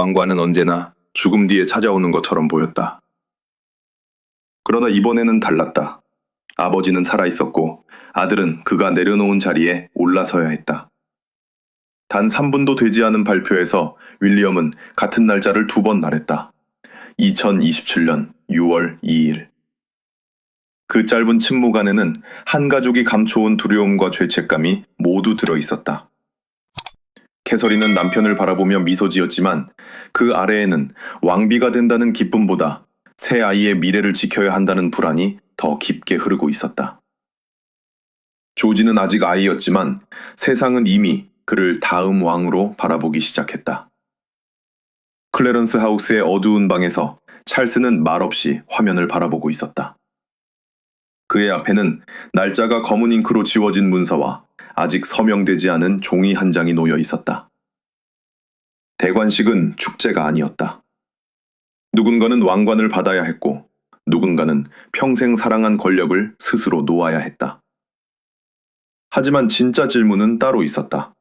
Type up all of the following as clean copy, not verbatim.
왕관은 언제나 죽음 뒤에 찾아오는 것처럼 보였다. 그러나 이번에는 달랐다. 아버지는 살아있었고 아들은 그가 내려놓은 자리에 올라서야 했다. 단 3분도 되지 않은 발표에서 윌리엄은 같은 날짜를 2번 말했다. 2027년 6월 2일. 그 짧은 침묵 안에는 한 가족이 감춰온 두려움과 죄책감이 모두 들어있었다. 캐서린은 남편을 바라보며 미소 지었지만 그 아래에는 왕비가 된다는 기쁨보다 새 아이의 미래를 지켜야 한다는 불안이 더 깊게 흐르고 있었다. 조지는 아직 아이였지만 세상은 이미 그를 다음 왕으로 바라보기 시작했다. 클래런스 하우스의 어두운 방에서 찰스는 말없이 화면을 바라보고 있었다. 그의 앞에는 날짜가 검은 잉크로 지워진 문서와 아직 서명되지 않은 종이 한 장이 놓여 있었다. 대관식은 축제가 아니었다. 누군가는 왕관을 받아야 했고 누군가는 평생 사랑한 권력을 스스로 놓아야 했다. 하지만 진짜 질문은 따로 있었다.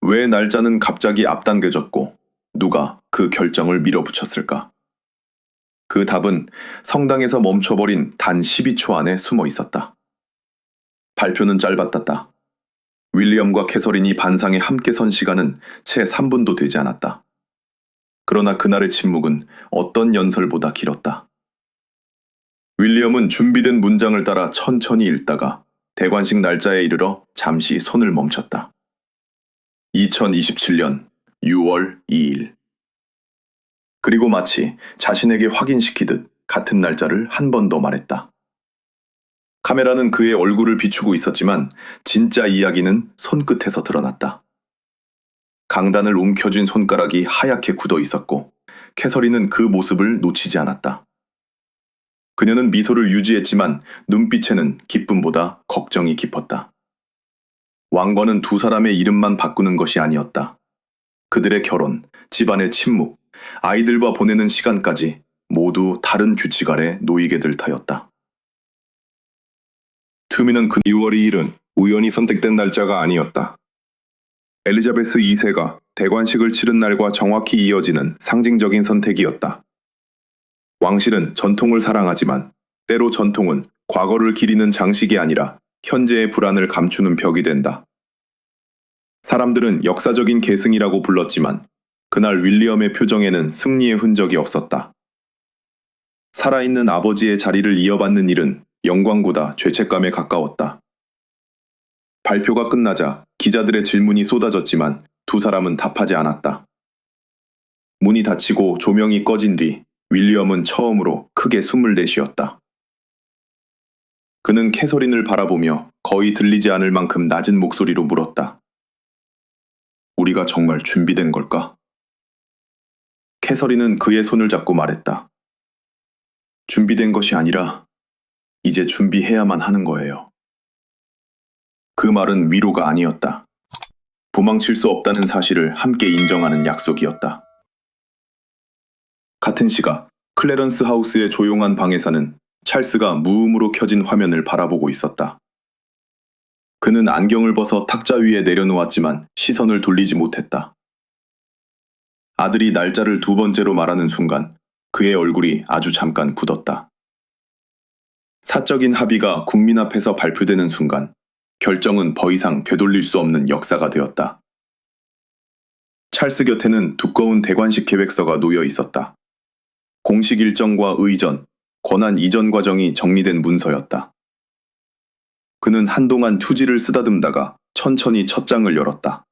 왜 날짜는 갑자기 앞당겨졌고 누가 그 결정을 밀어붙였을까? 그 답은 성당에서 멈춰버린 단 12초 안에 숨어 있었다. 발표는 짧았다. 윌리엄과 캐서린이 반상에 함께 선 시간은 채 3분도 되지 않았다. 그러나 그날의 침묵은 어떤 연설보다 길었다. 윌리엄은 준비된 문장을 따라 천천히 읽다가 대관식 날짜에 이르러 잠시 손을 멈췄다. 2027년 6월 2일. 그리고 마치 자신에게 확인시키듯 같은 날짜를 한 번 더 말했다. 카메라는 그의 얼굴을 비추고 있었지만 진짜 이야기는 손끝에서 드러났다. 강단을 움켜쥔 손가락이 하얗게 굳어 있었고 캐서린은 그 모습을 놓치지 않았다. 그녀는 미소를 유지했지만 눈빛에는 기쁨보다 걱정이 깊었다. 왕건은 두 사람의 이름만 바꾸는 것이 아니었다. 그들의 결혼, 집안의 침묵, 아이들과 보내는 시간까지 모두 다른 규칙 아래 놓이게 될 터였다. 트미는 그 6월 2일은 우연히 선택된 날짜가 아니었다. 엘리자베스 2세가 대관식을 치른 날과 정확히 이어지는 상징적인 선택이었다. 왕실은 전통을 사랑하지만 때로 전통은 과거를 기리는 장식이 아니라 현재의 불안을 감추는 벽이 된다. 사람들은 역사적인 계승이라고 불렀지만 그날 윌리엄의 표정에는 승리의 흔적이 없었다. 살아있는 아버지의 자리를 이어받는 일은 영광보다 죄책감에 가까웠다. 발표가 끝나자 기자들의 질문이 쏟아졌지만 두 사람은 답하지 않았다. 문이 닫히고 조명이 꺼진 뒤 윌리엄은 처음으로 크게 숨을 내쉬었다. 그는 캐서린을 바라보며 거의 들리지 않을 만큼 낮은 목소리로 물었다. 우리가 정말 준비된 걸까? 캐서린은 그의 손을 잡고 말했다. 준비된 것이 아니라 이제 준비해야만 하는 거예요. 그 말은 위로가 아니었다. 도망칠 수 없다는 사실을 함께 인정하는 약속이었다. 같은 시각 클래런스 하우스의 조용한 방에서는 찰스가 무음으로 켜진 화면을 바라보고 있었다. 그는 안경을 벗어 탁자 위에 내려놓았지만 시선을 돌리지 못했다. 아들이 날짜를 2번째로 말하는 순간 그의 얼굴이 아주 잠깐 굳었다. 사적인 합의가 국민 앞에서 발표되는 순간 결정은 더 이상 되돌릴 수 없는 역사가 되었다. 찰스 곁에는 두꺼운 대관식 계획서가 놓여 있었다. 공식 일정과 의전, 권한 이전 과정이 정리된 문서였다. 그는 한동안 휴지를 쓰다듬다가 천천히 첫 장을 열었다.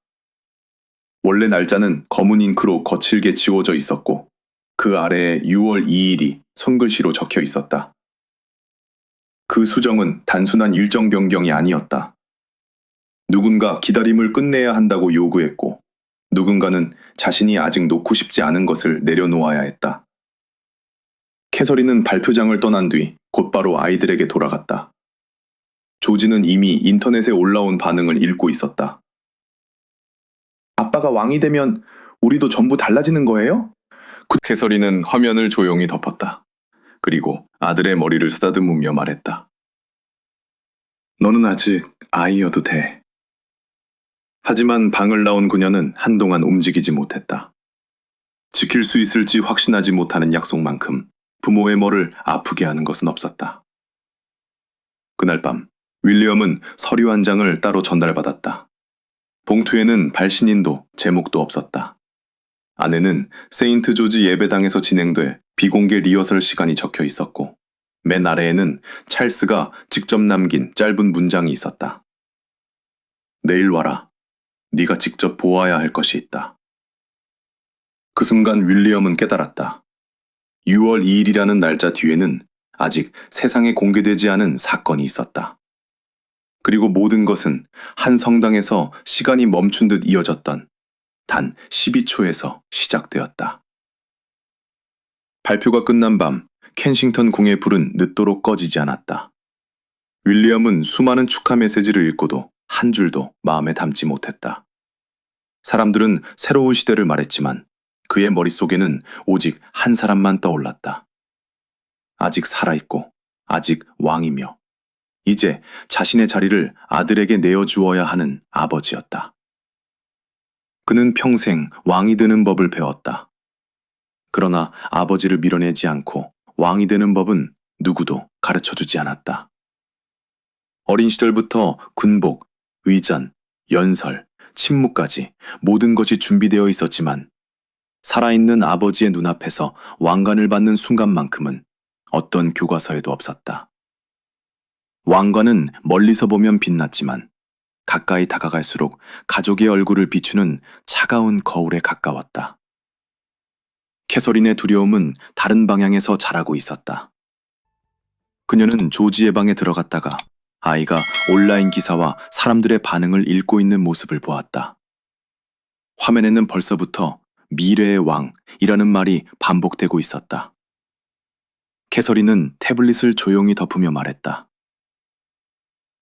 원래 날짜는 검은 잉크로 거칠게 지워져 있었고 그 아래에 6월 2일이 손글씨로 적혀 있었다. 그 수정은 단순한 일정 변경이 아니었다. 누군가 기다림을 끝내야 한다고 요구했고 누군가는 자신이 아직 놓고 싶지 않은 것을 내려놓아야 했다. 캐서린은 발표장을 떠난 뒤 곧바로 아이들에게 돌아갔다. 조지는 이미 인터넷에 올라온 반응을 읽고 있었다. 아빠가 왕이 되면 우리도 전부 달라지는 거예요? 캐서린은 화면을 조용히 덮었다. 그리고 아들의 머리를 쓰다듬으며 말했다. 너는 아직 아이여도 돼. 하지만 방을 나온 그녀는 한동안 움직이지 못했다. 지킬 수 있을지 확신하지 못하는 약속만큼 부모의 머를 아프게 하는 것은 없었다. 그날 밤 윌리엄은 서류 한 장을 따로 전달받았다. 봉투에는 발신인도 제목도 없었다. 안에는 세인트 조지 예배당에서 진행돼 비공개 리허설 시간이 적혀 있었고 맨 아래에는 찰스가 직접 남긴 짧은 문장이 있었다. 내일 와라. 네가 직접 보아야 할 것이 있다. 그 순간 윌리엄은 깨달았다. 6월 2일이라는 날짜 뒤에는 아직 세상에 공개되지 않은 사건이 있었다. 그리고 모든 것은 한 성당에서 시간이 멈춘 듯 이어졌던 단 12초에서 시작되었다. 발표가 끝난 밤 켄싱턴 궁의 불은 늦도록 꺼지지 않았다. 윌리엄은 수많은 축하 메시지를 읽고도 한 줄도 마음에 담지 못했다. 사람들은 새로운 시대를 말했지만 그의 머릿속에는 오직 한 사람만 떠올랐다. 아직 살아있고 아직 왕이며 이제 자신의 자리를 아들에게 내어주어야 하는 아버지였다. 그는 평생 왕이 되는 법을 배웠다. 그러나 아버지를 밀어내지 않고 왕이 되는 법은 누구도 가르쳐주지 않았다. 어린 시절부터 군복, 의전, 연설, 침묵까지 모든 것이 준비되어 있었지만 살아있는 아버지의 눈앞에서 왕관을 받는 순간만큼은 어떤 교과서에도 없었다. 왕관은 멀리서 보면 빛났지만 가까이 다가갈수록 가족의 얼굴을 비추는 차가운 거울에 가까웠다. 캐서린의 두려움은 다른 방향에서 자라고 있었다. 그녀는 조지의 방에 들어갔다가 아이가 온라인 기사와 사람들의 반응을 읽고 있는 모습을 보았다. 화면에는 벌써부터 미래의 왕이라는 말이 반복되고 있었다. 캐서린은 태블릿을 조용히 덮으며 말했다.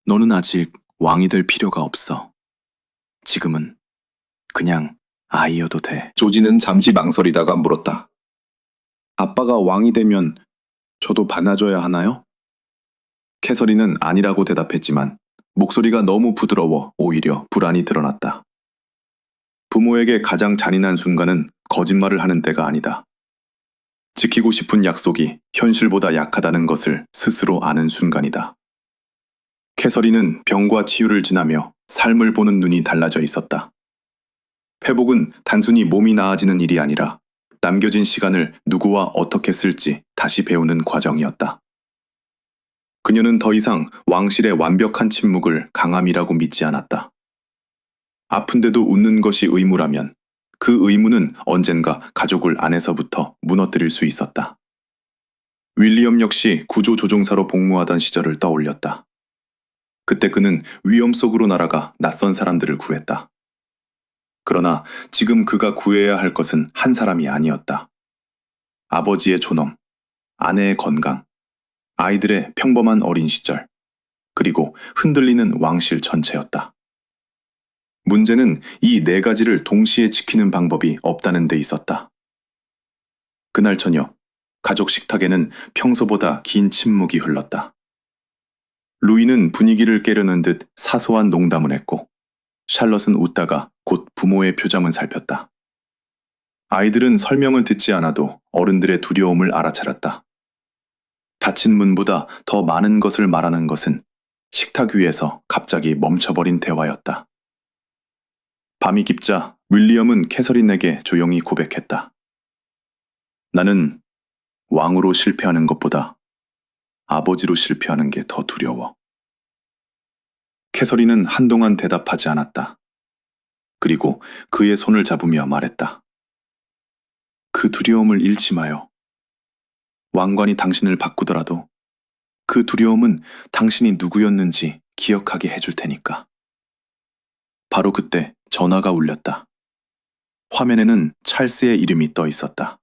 너는 아직 왕이 될 필요가 없어. 지금은 그냥 아이여도 돼. 조지는 잠시 망설이다가 물었다. 아빠가 왕이 되면 저도 반나줘야 하나요? 캐서린은 아니라고 대답했지만 목소리가 너무 부드러워 오히려 불안이 드러났다. 부모에게 가장 잔인한 순간은 거짓말을 하는 때가 아니다. 지키고 싶은 약속이 현실보다 약하다는 것을 스스로 아는 순간이다. 캐서린은 병과 치유를 지나며 삶을 보는 눈이 달라져 있었다. 회복은 단순히 몸이 나아지는 일이 아니라 남겨진 시간을 누구와 어떻게 쓸지 다시 배우는 과정이었다. 그녀는 더 이상 왕실의 완벽한 침묵을 강함이라고 믿지 않았다. 아픈데도 웃는 것이 의무라면 그 의무는 언젠가 가족을 안에서부터 무너뜨릴 수 있었다. 윌리엄 역시 구조조종사로 복무하던 시절을 떠올렸다. 그때 그는 위험 속으로 날아가 낯선 사람들을 구했다. 그러나 지금 그가 구해야 할 것은 한 사람이 아니었다. 아버지의 존엄, 아내의 건강, 아이들의 평범한 어린 시절, 그리고 흔들리는 왕실 전체였다. 문제는 이 네 가지를 동시에 지키는 방법이 없다는 데 있었다. 그날 저녁, 가족 식탁에는 평소보다 긴 침묵이 흘렀다. 루이는 분위기를 깨려는 듯 사소한 농담을 했고, 샬럿은 웃다가 곧 부모의 표정을 살폈다. 아이들은 설명을 듣지 않아도 어른들의 두려움을 알아차렸다. 닫힌 문보다 더 많은 것을 말하는 것은 식탁 위에서 갑자기 멈춰버린 대화였다. 밤이 깊자 윌리엄은 캐서린에게 조용히 고백했다. 나는 왕으로 실패하는 것보다 아버지로 실패하는 게 더 두려워. 캐서린은 한동안 대답하지 않았다. 그리고 그의 손을 잡으며 말했다. 그 두려움을 잃지 마요. 왕관이 당신을 바꾸더라도 그 두려움은 당신이 누구였는지 기억하게 해줄 테니까. 바로 그때 전화가 울렸다. 화면에는 찰스의 이름이 떠 있었다.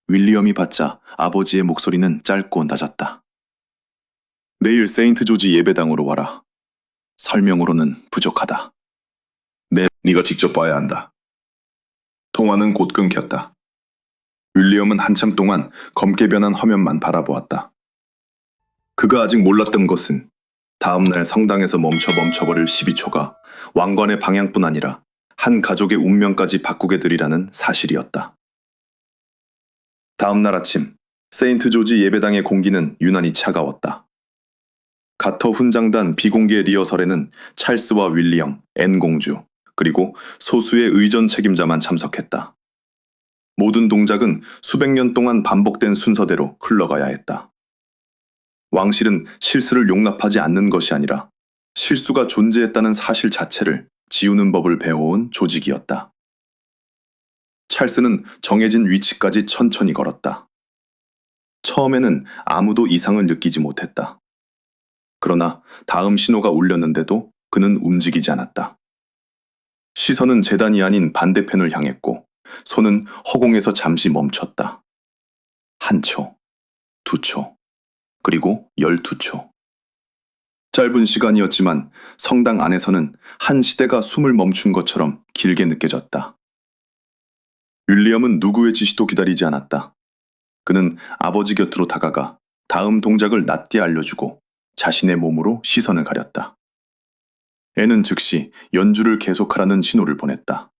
윌리엄이 받자 아버지의 목소리는 짧고 낮았다. 내일 세인트 조지 예배당으로 와라. 설명으로는 부족하다. 네가 직접 봐야 한다. 통화는 곧 끊겼다. 윌리엄은 한참 동안 검게 변한 화면만 바라보았다. 그가 아직 몰랐던 것은 다음날 성당에서 멈춰버릴 12초가 왕관의 방향뿐 아니라 한 가족의 운명까지 바꾸게 되리라는 사실이었다. 다음 날 아침, 세인트 조지 예배당의 공기는 유난히 차가웠다. 가터 훈장단 비공개 리허설에는 찰스와 윌리엄, 앤 공주, 그리고 소수의 의전 책임자만 참석했다. 모든 동작은 수백 년 동안 반복된 순서대로 흘러가야 했다. 왕실은 실수를 용납하지 않는 것이 아니라 실수가 존재했다는 사실 자체를 지우는 법을 배워온 조직이었다. 찰스는 정해진 위치까지 천천히 걸었다. 처음에는 아무도 이상을 느끼지 못했다. 그러나 다음 신호가 울렸는데도 그는 움직이지 않았다. 시선은 재단이 아닌 반대편을 향했고 손은 허공에서 잠시 멈췄다. 1초, 2초, 그리고 12초. 짧은 시간이었지만 성당 안에서는 한 시대가 숨을 멈춘 것처럼 길게 느껴졌다. 윌리엄은 누구의 지시도 기다리지 않았다. 그는 아버지 곁으로 다가가 다음 동작을 낱게 알려주고 자신의 몸으로 시선을 가렸다. 애는 즉시 연주를 계속하라는 신호를 보냈다.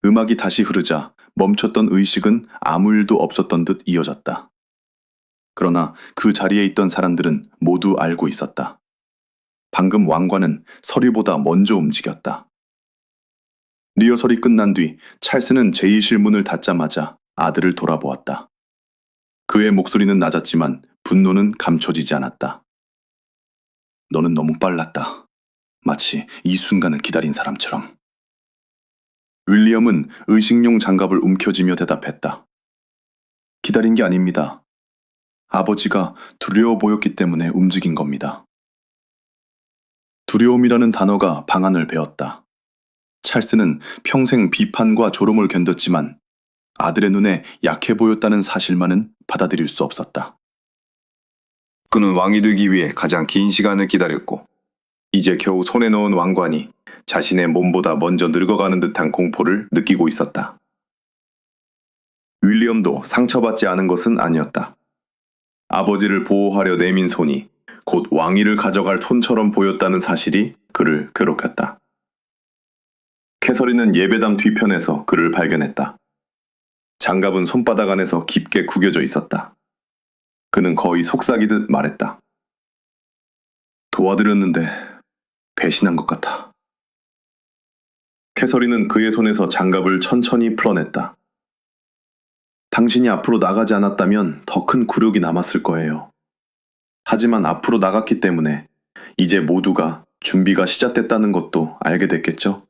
음악이 다시 흐르자 멈췄던 의식은 아무 일도 없었던 듯 이어졌다. 그러나 그 자리에 있던 사람들은 모두 알고 있었다. 방금 왕관은 서리보다 먼저 움직였다. 리허설이 끝난 뒤 찰스는 제2실 문을 닫자마자 아들을 돌아보았다. 그의 목소리는 낮았지만 분노는 감춰지지 않았다. 너는 너무 빨랐다. 마치 이 순간을 기다린 사람처럼. 윌리엄은 의식용 장갑을 움켜쥐며 대답했다. 기다린 게 아닙니다. 아버지가 두려워 보였기 때문에 움직인 겁니다. 두려움이라는 단어가 방안을 베었다. 찰스는 평생 비판과 조롱을 견뎠지만 아들의 눈에 약해 보였다는 사실만은 받아들일 수 없었다. 그는 왕이 되기 위해 가장 긴 시간을 기다렸고 이제 겨우 손에 넣은 왕관이 자신의 몸보다 먼저 늙어가는 듯한 공포를 느끼고 있었다. 윌리엄도 상처받지 않은 것은 아니었다. 아버지를 보호하려 내민 손이 곧 왕위를 가져갈 손처럼 보였다는 사실이 그를 괴롭혔다. 캐서린은 예배당 뒤편에서 그를 발견했다. 장갑은 손바닥 안에서 깊게 구겨져 있었다. 그는 거의 속삭이듯 말했다. 도와드렸는데 배신한 것 같아. 캐서린은 그의 손에서 장갑을 천천히 풀어냈다. 당신이 앞으로 나가지 않았다면 더 큰 굴욕이 남았을 거예요. 하지만 앞으로 나갔기 때문에 이제 모두가 준비가 시작됐다는 것도 알게 됐겠죠?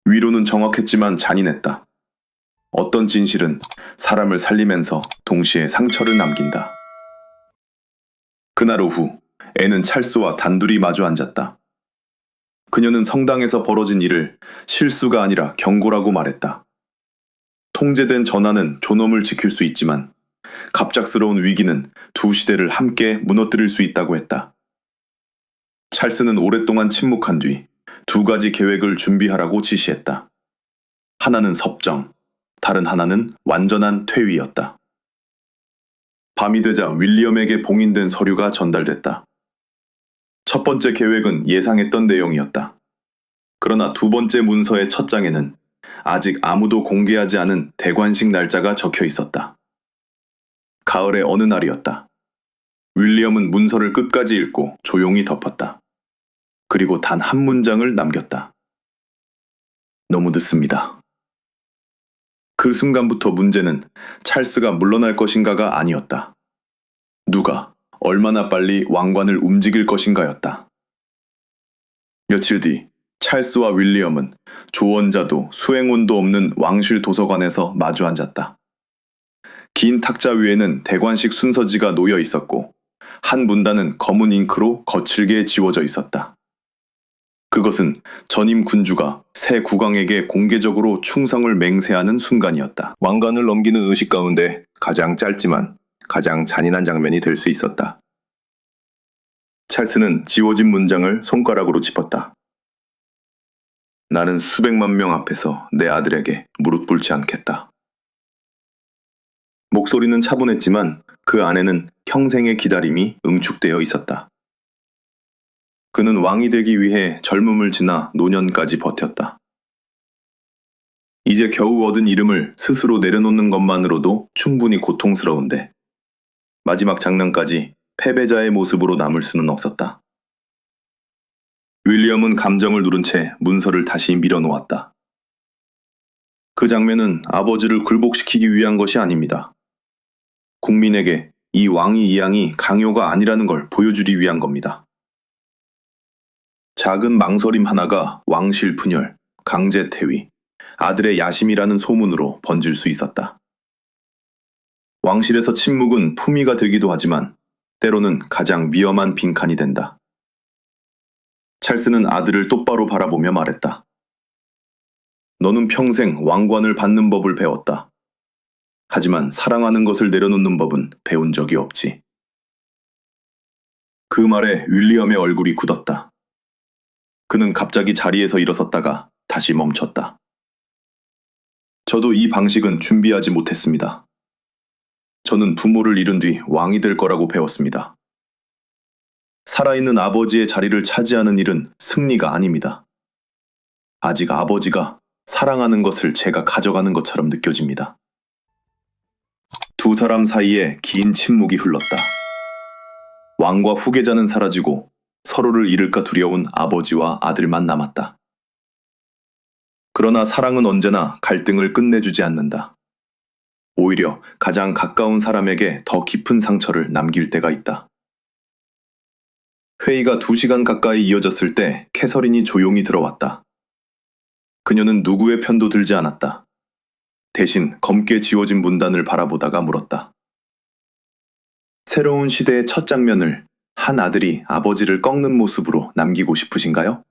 위로는 정확했지만 잔인했다. 어떤 진실은 사람을 살리면서 동시에 상처를 남긴다. 그날 오후, 애는 찰스와 단둘이 마주 앉았다. 그녀는 성당에서 벌어진 일을 실수가 아니라 경고라고 말했다. 통제된 전하는 존엄을 지킬 수 있지만 갑작스러운 위기는 두 시대를 함께 무너뜨릴 수 있다고 했다. 찰스는 오랫동안 침묵한 뒤 두 가지 계획을 준비하라고 지시했다. 하나는 섭정, 다른 하나는 완전한 퇴위였다. 밤이 되자 윌리엄에게 봉인된 서류가 전달됐다. 첫 번째 계획은 예상했던 내용이었다. 그러나 두 번째 문서의 첫 장에는 아직 아무도 공개하지 않은 대관식 날짜가 적혀 있었다. 가을의 어느 날이었다. 윌리엄은 문서를 끝까지 읽고 조용히 덮었다. 그리고 단 한 문장을 남겼다. 너무 늦습니다. 그 순간부터 문제는 찰스가 물러날 것인가가 아니었다. 누가 얼마나 빨리 왕관을 움직일 것인가였다. 며칠 뒤 찰스와 윌리엄은 조언자도 수행원도 없는 왕실 도서관에서 마주 앉았다. 긴 탁자 위에는 대관식 순서지가 놓여 있었고 한 문단은 검은 잉크로 거칠게 지워져 있었다. 그것은 전임 군주가 새 국왕에게 공개적으로 충성을 맹세하는 순간이었다. 왕관을 넘기는 의식 가운데 가장 짧지만 가장 잔인한 장면이 될 수 있었다. 찰스는 지워진 문장을 손가락으로 짚었다. 나는 수백만 명 앞에서 내 아들에게 무릎 꿇지 않겠다. 목소리는 차분했지만 그 안에는 평생의 기다림이 응축되어 있었다. 그는 왕이 되기 위해 젊음을 지나 노년까지 버텼다. 이제 겨우 얻은 이름을 스스로 내려놓는 것만으로도 충분히 고통스러운데 마지막 장면까지 패배자의 모습으로 남을 수는 없었다. 윌리엄은 감정을 누른 채 문서를 다시 밀어놓았다. 그 장면은 아버지를 굴복시키기 위한 것이 아닙니다. 국민에게 이 왕위 이양이 강요가 아니라는 걸 보여주기 위한 겁니다. 작은 망설임 하나가 왕실 분열, 강제 퇴위, 아들의 야심이라는 소문으로 번질 수 있었다. 왕실에서 침묵은 품위가 들기도 하지만 때로는 가장 위험한 빈칸이 된다. 찰스는 아들을 똑바로 바라보며 말했다. 너는 평생 왕관을 받는 법을 배웠다. 하지만 사랑하는 것을 내려놓는 법은 배운 적이 없지. 그 말에 윌리엄의 얼굴이 굳었다. 그는 갑자기 자리에서 일어섰다가 다시 멈췄다. 저도 이 방식은 준비하지 못했습니다. 저는 부모를 잃은 뒤 왕이 될 거라고 배웠습니다. 살아있는 아버지의 자리를 차지하는 일은 승리가 아닙니다. 아직 아버지가 사랑하는 것을 제가 가져가는 것처럼 느껴집니다. 두 사람 사이에 긴 침묵이 흘렀다. 왕과 후계자는 사라지고 서로를 잃을까 두려운 아버지와 아들만 남았다. 그러나 사랑은 언제나 갈등을 끝내주지 않는다. 오히려 가장 가까운 사람에게 더 깊은 상처를 남길 때가 있다. 회의가 2시간 가까이 이어졌을 때 캐서린이 조용히 들어왔다. 그녀는 누구의 편도 들지 않았다. 대신 검게 지워진 문단을 바라보다가 물었다. 새로운 시대의 첫 장면을 한 아들이 아버지를 꺾는 모습으로 남기고 싶으신가요?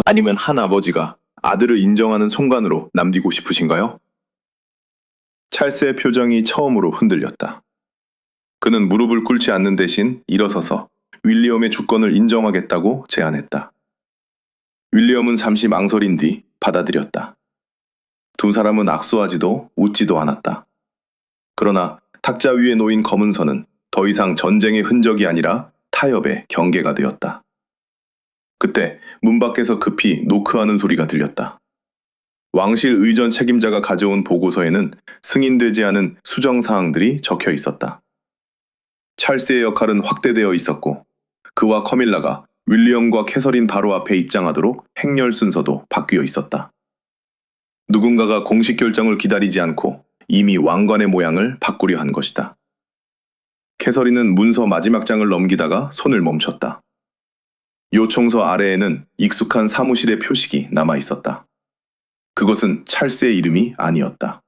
아니면 한 아버지가 아들을 인정하는 순간으로 남기고 싶으신가요? 찰스의 표정이 처음으로 흔들렸다. 그는 무릎을 꿇지 않는 대신 일어서서 윌리엄의 주권을 인정하겠다고 제안했다. 윌리엄은 잠시 망설인 뒤 받아들였다. 두 사람은 악수하지도 웃지도 않았다. 그러나 탁자 위에 놓인 검은 선은 더 이상 전쟁의 흔적이 아니라 타협의 경계가 되었다. 그때 문 밖에서 급히 노크하는 소리가 들렸다. 왕실 의전 책임자가 가져온 보고서에는 승인되지 않은 수정사항들이 적혀 있었다. 찰스의 역할은 확대되어 있었고 그와 커밀라가 윌리엄과 캐서린 바로 앞에 입장하도록 행렬 순서도 바뀌어 있었다. 누군가가 공식 결정을 기다리지 않고 이미 왕관의 모양을 바꾸려 한 것이다. 캐서린은 문서 마지막 장을 넘기다가 손을 멈췄다. 요청서 아래에는 익숙한 사무실의 표식이 남아 있었다. 그것은 찰스의 이름이 아니었다.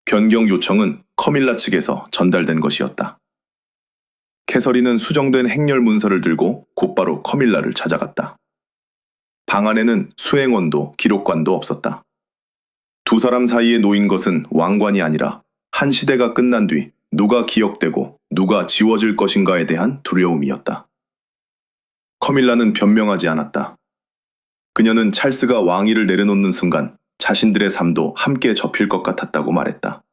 변경 요청은 커밀라 측에서 전달된 것이었다. 캐서린은 수정된 행렬 문서를 들고 곧바로 커밀라를 찾아갔다. 방 안에는 수행원도 기록관도 없었다. 두 사람 사이에 놓인 것은 왕관이 아니라 한 시대가 끝난 뒤 누가 기억되고 누가 지워질 것인가에 대한 두려움이었다. 커밀라는 변명하지 않았다. 그녀는 찰스가 왕위를 내려놓는 순간 자신들의 삶도 함께 접힐 것 같았다고 말했다.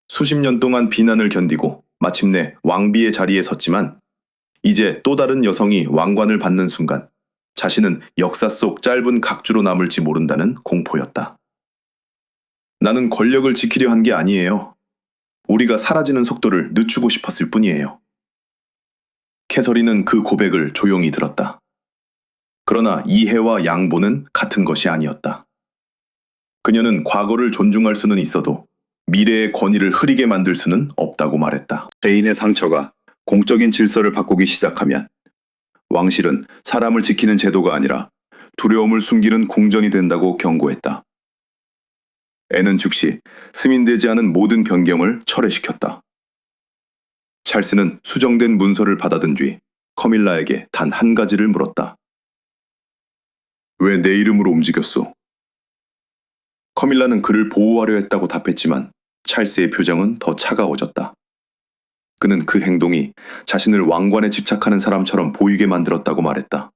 수십 년 동안 비난을 견디고 마침내 왕비의 자리에 섰지만 이제 또 다른 여성이 왕관을 받는 순간 자신은 역사 속 짧은 각주로 남을지 모른다는 공포였다. 나는 권력을 지키려 한 게 아니에요. 우리가 사라지는 속도를 늦추고 싶었을 뿐이에요. 캐서린은 그 고백을 조용히 들었다. 그러나 이해와 양보는 같은 것이 아니었다. 그녀는 과거를 존중할 수는 있어도 미래의 권위를 흐리게 만들 수는 없다고 말했다. 개인의 상처가 공적인 질서를 바꾸기 시작하면 왕실은 사람을 지키는 제도가 아니라 두려움을 숨기는 궁전이 된다고 경고했다. 애는 즉시 승인되지 않은 모든 변경을 철회시켰다. 찰스는 수정된 문서를 받아든 뒤 커밀라에게 단 한 가지를 물었다. 왜 내 이름으로 움직였소? 커밀라는 그를 보호하려 했다고 답했지만 찰스의 표정은 더 차가워졌다. 그는 그 행동이 자신을 왕관에 집착하는 사람처럼 보이게 만들었다고 말했다.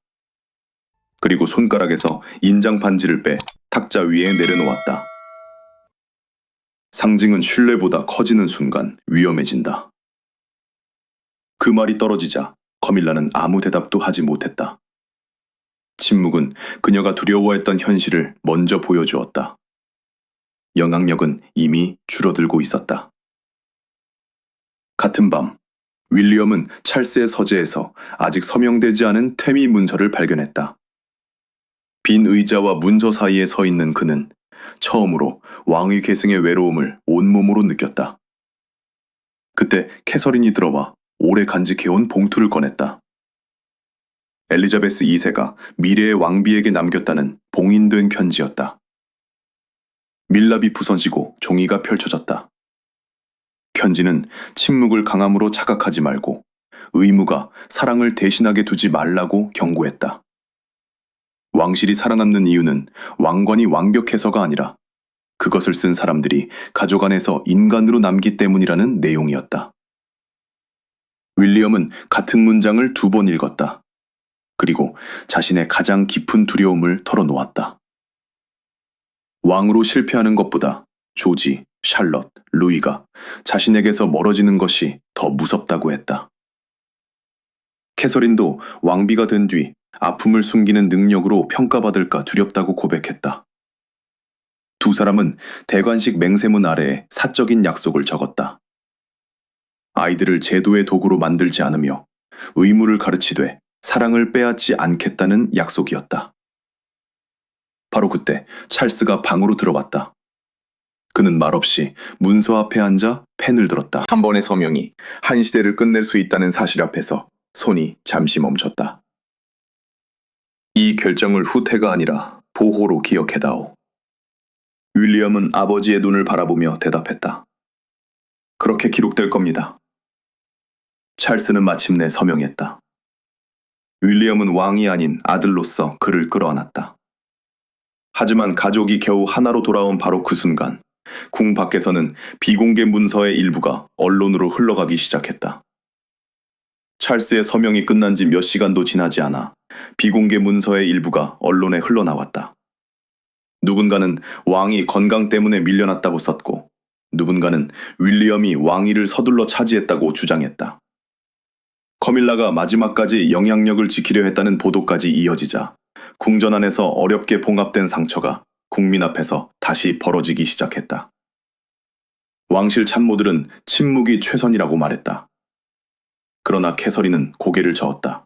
그리고 손가락에서 인장 반지를 빼 탁자 위에 내려놓았다. 상징은 신뢰보다 커지는 순간 위험해진다. 그 말이 떨어지자 커밀라는 아무 대답도 하지 못했다. 침묵은 그녀가 두려워했던 현실을 먼저 보여주었다. 영향력은 이미 줄어들고 있었다. 같은 밤, 윌리엄은 찰스의 서재에서 아직 서명되지 않은 퇴미 문서를 발견했다. 빈 의자와 문서 사이에 서 있는 그는 처음으로 왕위 계승의 외로움을 온몸으로 느꼈다. 그때 캐서린이 들어와 오래 간직해온 봉투를 꺼냈다. 엘리자베스 2세가 미래의 왕비에게 남겼다는 봉인된 편지였다. 밀랍이 부서지고 종이가 펼쳐졌다. 편지는 침묵을 강함으로 착각하지 말고 의무가 사랑을 대신하게 두지 말라고 경고했다. 왕실이 살아남는 이유는 왕관이 완벽해서가 아니라 그것을 쓴 사람들이 가족 안에서 인간으로 남기 때문이라는 내용이었다. 윌리엄은 같은 문장을 2번 읽었다. 그리고 자신의 가장 깊은 두려움을 털어놓았다. 왕으로 실패하는 것보다 조지, 샬럿, 루이가 자신에게서 멀어지는 것이 더 무섭다고 했다. 캐서린도 왕비가 된 뒤 아픔을 숨기는 능력으로 평가받을까 두렵다고 고백했다. 두 사람은 대관식 맹세문 아래에 사적인 약속을 적었다. 아이들을 제도의 도구로 만들지 않으며 의무를 가르치되 사랑을 빼앗지 않겠다는 약속이었다. 바로 그때 찰스가 방으로 들어왔다. 그는 말없이 문서 앞에 앉아 펜을 들었다. 한 번의 서명이 한 시대를 끝낼 수 있다는 사실 앞에서 손이 잠시 멈췄다. 이 결정을 후퇴가 아니라 보호로 기억해다오. 윌리엄은 아버지의 눈을 바라보며 대답했다. 그렇게 기록될 겁니다. 찰스는 마침내 서명했다. 윌리엄은 왕이 아닌 아들로서 그를 끌어안았다. 하지만 가족이 겨우 하나로 돌아온 바로 그 순간 궁 밖에서는 비공개 문서의 일부가 언론으로 흘러가기 시작했다. 찰스의 서명이 끝난 지 몇 시간도 지나지 않아 비공개 문서의 일부가 언론에 흘러나왔다. 누군가는 왕이 건강 때문에 밀려났다고 썼고 누군가는 윌리엄이 왕위를 서둘러 차지했다고 주장했다. 커밀라가 마지막까지 영향력을 지키려 했다는 보도까지 이어지자 궁전 안에서 어렵게 봉합된 상처가 국민 앞에서 다시 벌어지기 시작했다. 왕실 참모들은 침묵이 최선이라고 말했다. 그러나 캐서린은 고개를 저었다.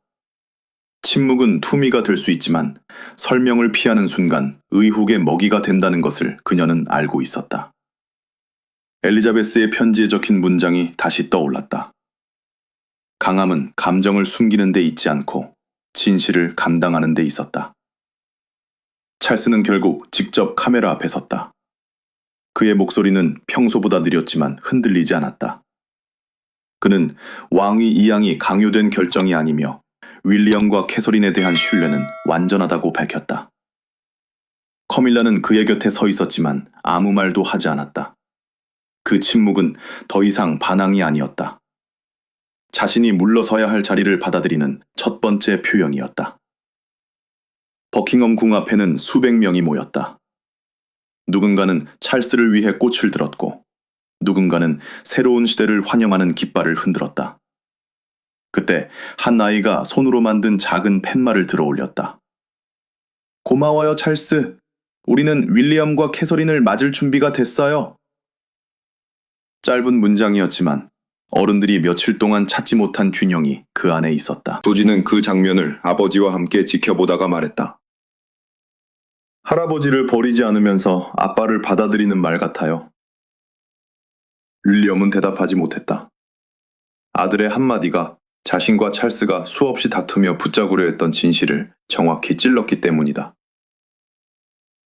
침묵은 투미가 될 수 있지만 설명을 피하는 순간 의혹의 먹이가 된다는 것을 그녀는 알고 있었다. 엘리자베스의 편지에 적힌 문장이 다시 떠올랐다. 강함은 감정을 숨기는 데 있지 않고 진실을 감당하는 데 있었다. 찰스는 결국 직접 카메라 앞에 섰다. 그의 목소리는 평소보다 느렸지만 흔들리지 않았다. 그는 왕위 이양이 강요된 결정이 아니며 윌리엄과 캐서린에 대한 신뢰는 완전하다고 밝혔다. 커밀라는 그의 곁에 서 있었지만 아무 말도 하지 않았다. 그 침묵은 더 이상 반항이 아니었다. 자신이 물러서야 할 자리를 받아들이는 첫 번째 표현이었다. 버킹엄 궁 앞에는 수백 명이 모였다. 누군가는 찰스를 위해 꽃을 들었고 누군가는 새로운 시대를 환영하는 깃발을 흔들었다. 그때 한 아이가 손으로 만든 작은 팻말을 들어 올렸다. 고마워요, 찰스. 우리는 윌리엄과 캐서린을 맞을 준비가 됐어요. 짧은 문장이었지만 어른들이 며칠 동안 찾지 못한 균형이 그 안에 있었다. 조지는 그 장면을 아버지와 함께 지켜보다가 말했다. 할아버지를 버리지 않으면서 아빠를 받아들이는 말 같아요. 윌리엄은 대답하지 못했다. 아들의 한마디가 자신과 찰스가 수없이 다투며 붙잡으려 했던 진실을 정확히 찔렀기 때문이다.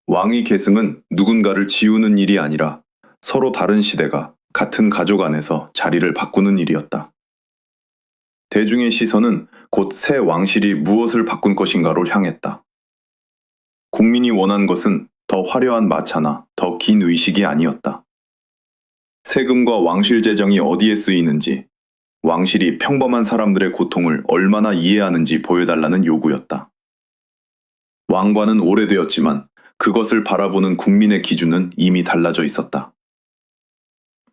왕위 계승은 누군가를 지우는 일이 아니라 서로 다른 시대가 같은 가족 안에서 자리를 바꾸는 일이었다. 대중의 시선은 곧 새 왕실이 무엇을 바꾼 것인가로 향했다. 국민이 원한 것은 더 화려한 마차나 더 긴 의식이 아니었다. 세금과 왕실 재정이 어디에 쓰이는지, 왕실이 평범한 사람들의 고통을 얼마나 이해하는지 보여달라는 요구였다. 왕관은 오래되었지만 그것을 바라보는 국민의 기준은 이미 달라져 있었다.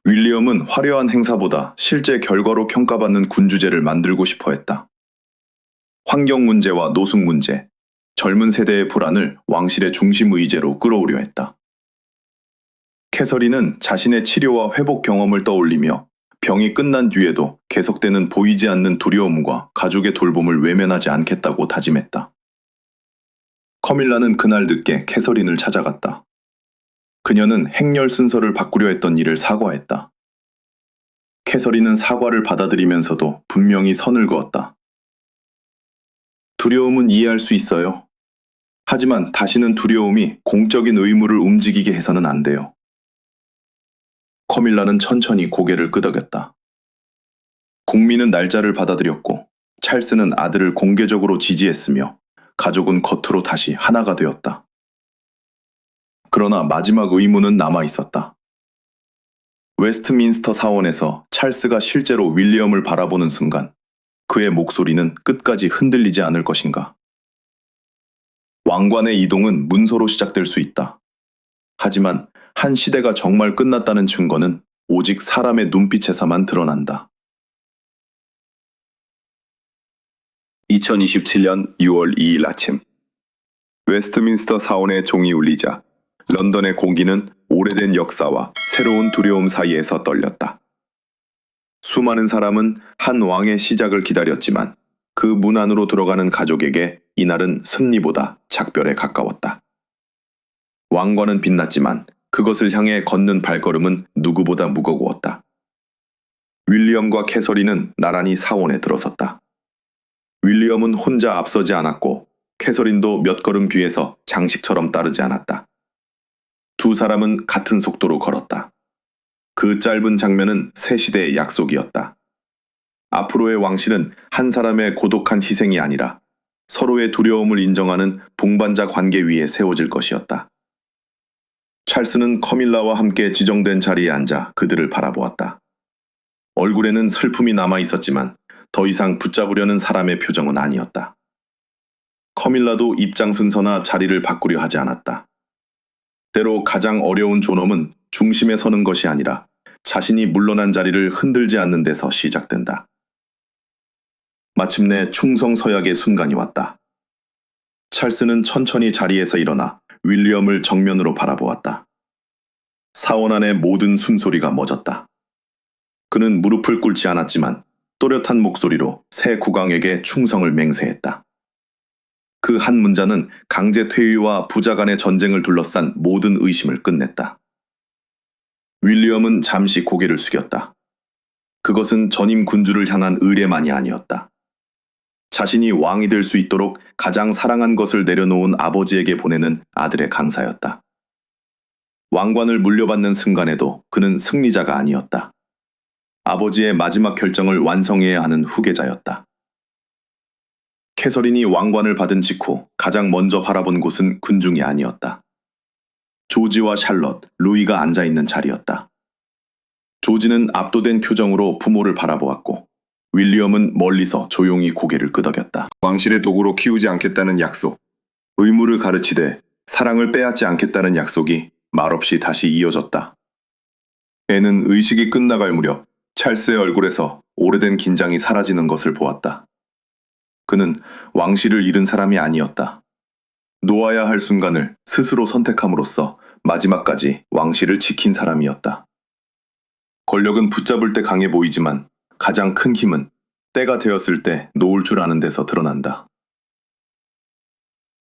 윌리엄은 화려한 행사보다 실제 결과로 평가받는 군주제를 만들고 싶어 했다. 환경 문제와 노숙 문제, 젊은 세대의 불안을 왕실의 중심 의제로 끌어오려 했다. 캐서린은 자신의 치료와 회복 경험을 떠올리며 병이 끝난 뒤에도 계속되는 보이지 않는 두려움과 가족의 돌봄을 외면하지 않겠다고 다짐했다. 커밀라는 그날 늦게 캐서린을 찾아갔다. 그녀는 행렬 순서를 바꾸려 했던 일을 사과했다. 캐서린은 사과를 받아들이면서도 분명히 선을 그었다. 두려움은 이해할 수 있어요. 하지만 다시는 두려움이 공적인 의무를 움직이게 해서는 안 돼요. 커밀라는 천천히 고개를 끄덕였다. 국민은 날짜를 받아들였고 찰스는 아들을 공개적으로 지지했으며 가족은 겉으로 다시 하나가 되었다. 그러나 마지막 의무는 남아 있었다. 웨스트민스터 사원에서 찰스가 실제로 윌리엄을 바라보는 순간 그의 목소리는 끝까지 흔들리지 않을 것인가. 왕관의 이동은 문서로 시작될 수 있다. 하지만 한 시대가 정말 끝났다는 증거는 오직 사람의 눈빛에서만 드러난다. 2027년 6월 2일 아침, 웨스트민스터 사원의 종이 울리자 런던의 공기는 오래된 역사와 새로운 두려움 사이에서 떨렸다. 수많은 사람은 한 왕의 시작을 기다렸지만 그 문 안으로 들어가는 가족에게 이날은 승리보다 작별에 가까웠다. 왕관은 빛났지만 그것을 향해 걷는 발걸음은 누구보다 무거웠다. 윌리엄과 캐서린은 나란히 사원에 들어섰다. 윌리엄은 혼자 앞서지 않았고 캐서린도 몇 걸음 뒤에서 장식처럼 따르지 않았다. 두 사람은 같은 속도로 걸었다. 그 짧은 장면은 새 시대의 약속이었다. 앞으로의 왕실은 한 사람의 고독한 희생이 아니라 서로의 두려움을 인정하는 동반자 관계 위에 세워질 것이었다. 찰스는 커밀라와 함께 지정된 자리에 앉아 그들을 바라보았다. 얼굴에는 슬픔이 남아 있었지만 더 이상 붙잡으려는 사람의 표정은 아니었다. 커밀라도 입장 순서나 자리를 바꾸려 하지 않았다. 때로 가장 어려운 존엄은 중심에 서는 것이 아니라 자신이 물러난 자리를 흔들지 않는 데서 시작된다. 마침내 충성 서약의 순간이 왔다. 찰스는 천천히 자리에서 일어나 윌리엄을 정면으로 바라보았다. 사원 안의 모든 숨소리가 멎었다. 그는 무릎을 꿇지 않았지만 또렷한 목소리로 새 국왕에게 충성을 맹세했다. 그 한 문자는 강제 퇴위와 부자 간의 전쟁을 둘러싼 모든 의심을 끝냈다. 윌리엄은 잠시 고개를 숙였다. 그것은 전임 군주를 향한 의례만이 아니었다. 자신이 왕이 될 수 있도록 가장 사랑한 것을 내려놓은 아버지에게 보내는 아들의 강사였다. 왕관을 물려받는 순간에도 그는 승리자가 아니었다. 아버지의 마지막 결정을 완성해야 하는 후계자였다. 캐서린이 왕관을 받은 직후 가장 먼저 바라본 곳은 군중이 아니었다. 조지와 샬럿, 루이가 앉아있는 자리였다. 조지는 압도된 표정으로 부모를 바라보았고 윌리엄은 멀리서 조용히 고개를 끄덕였다. 왕실의 도구로 키우지 않겠다는 약속, 의무를 가르치되 사랑을 빼앗지 않겠다는 약속이 말없이 다시 이어졌다. 애는 의식이 끝나갈 무렵 찰스의 얼굴에서 오래된 긴장이 사라지는 것을 보았다. 그는 왕실을 잃은 사람이 아니었다. 놓아야 할 순간을 스스로 선택함으로써 마지막까지 왕실을 지킨 사람이었다. 권력은 붙잡을 때 강해 보이지만 가장 큰 힘은 때가 되었을 때 놓을 줄 아는 데서 드러난다.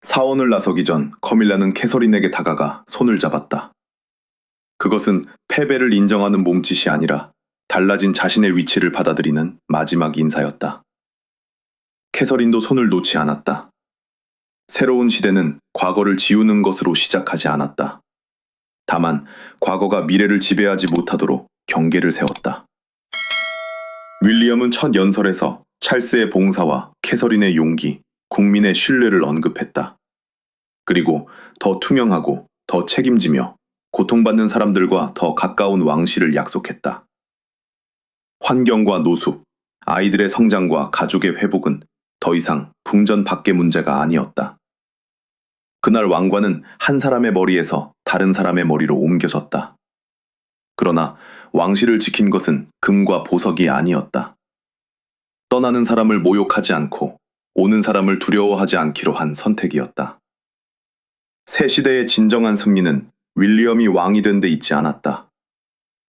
사원을 나서기 전 커밀라는 캐서린에게 다가가 손을 잡았다. 그것은 패배를 인정하는 몸짓이 아니라 달라진 자신의 위치를 받아들이는 마지막 인사였다. 캐서린도 손을 놓지 않았다. 새로운 시대는 과거를 지우는 것으로 시작하지 않았다. 다만 과거가 미래를 지배하지 못하도록 경계를 세웠다. 윌리엄은 첫 연설에서 찰스의 봉사와 캐서린의 용기, 국민의 신뢰를 언급했다. 그리고 더 투명하고 더 책임지며 고통받는 사람들과 더 가까운 왕실을 약속했다. 환경과 노숙, 아이들의 성장과 가족의 회복은 더 이상 궁전 밖의 문제가 아니었다. 그날 왕관은 한 사람의 머리에서 다른 사람의 머리로 옮겨졌다. 그러나 왕실을 지킨 것은 금과 보석이 아니었다. 떠나는 사람을 모욕하지 않고 오는 사람을 두려워하지 않기로 한 선택이었다. 새 시대의 진정한 승리는 윌리엄이 왕이 된 데 있지 않았다.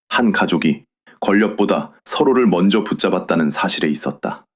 한 가족이 권력보다 서로를 먼저 붙잡았다는 사실에 있었다.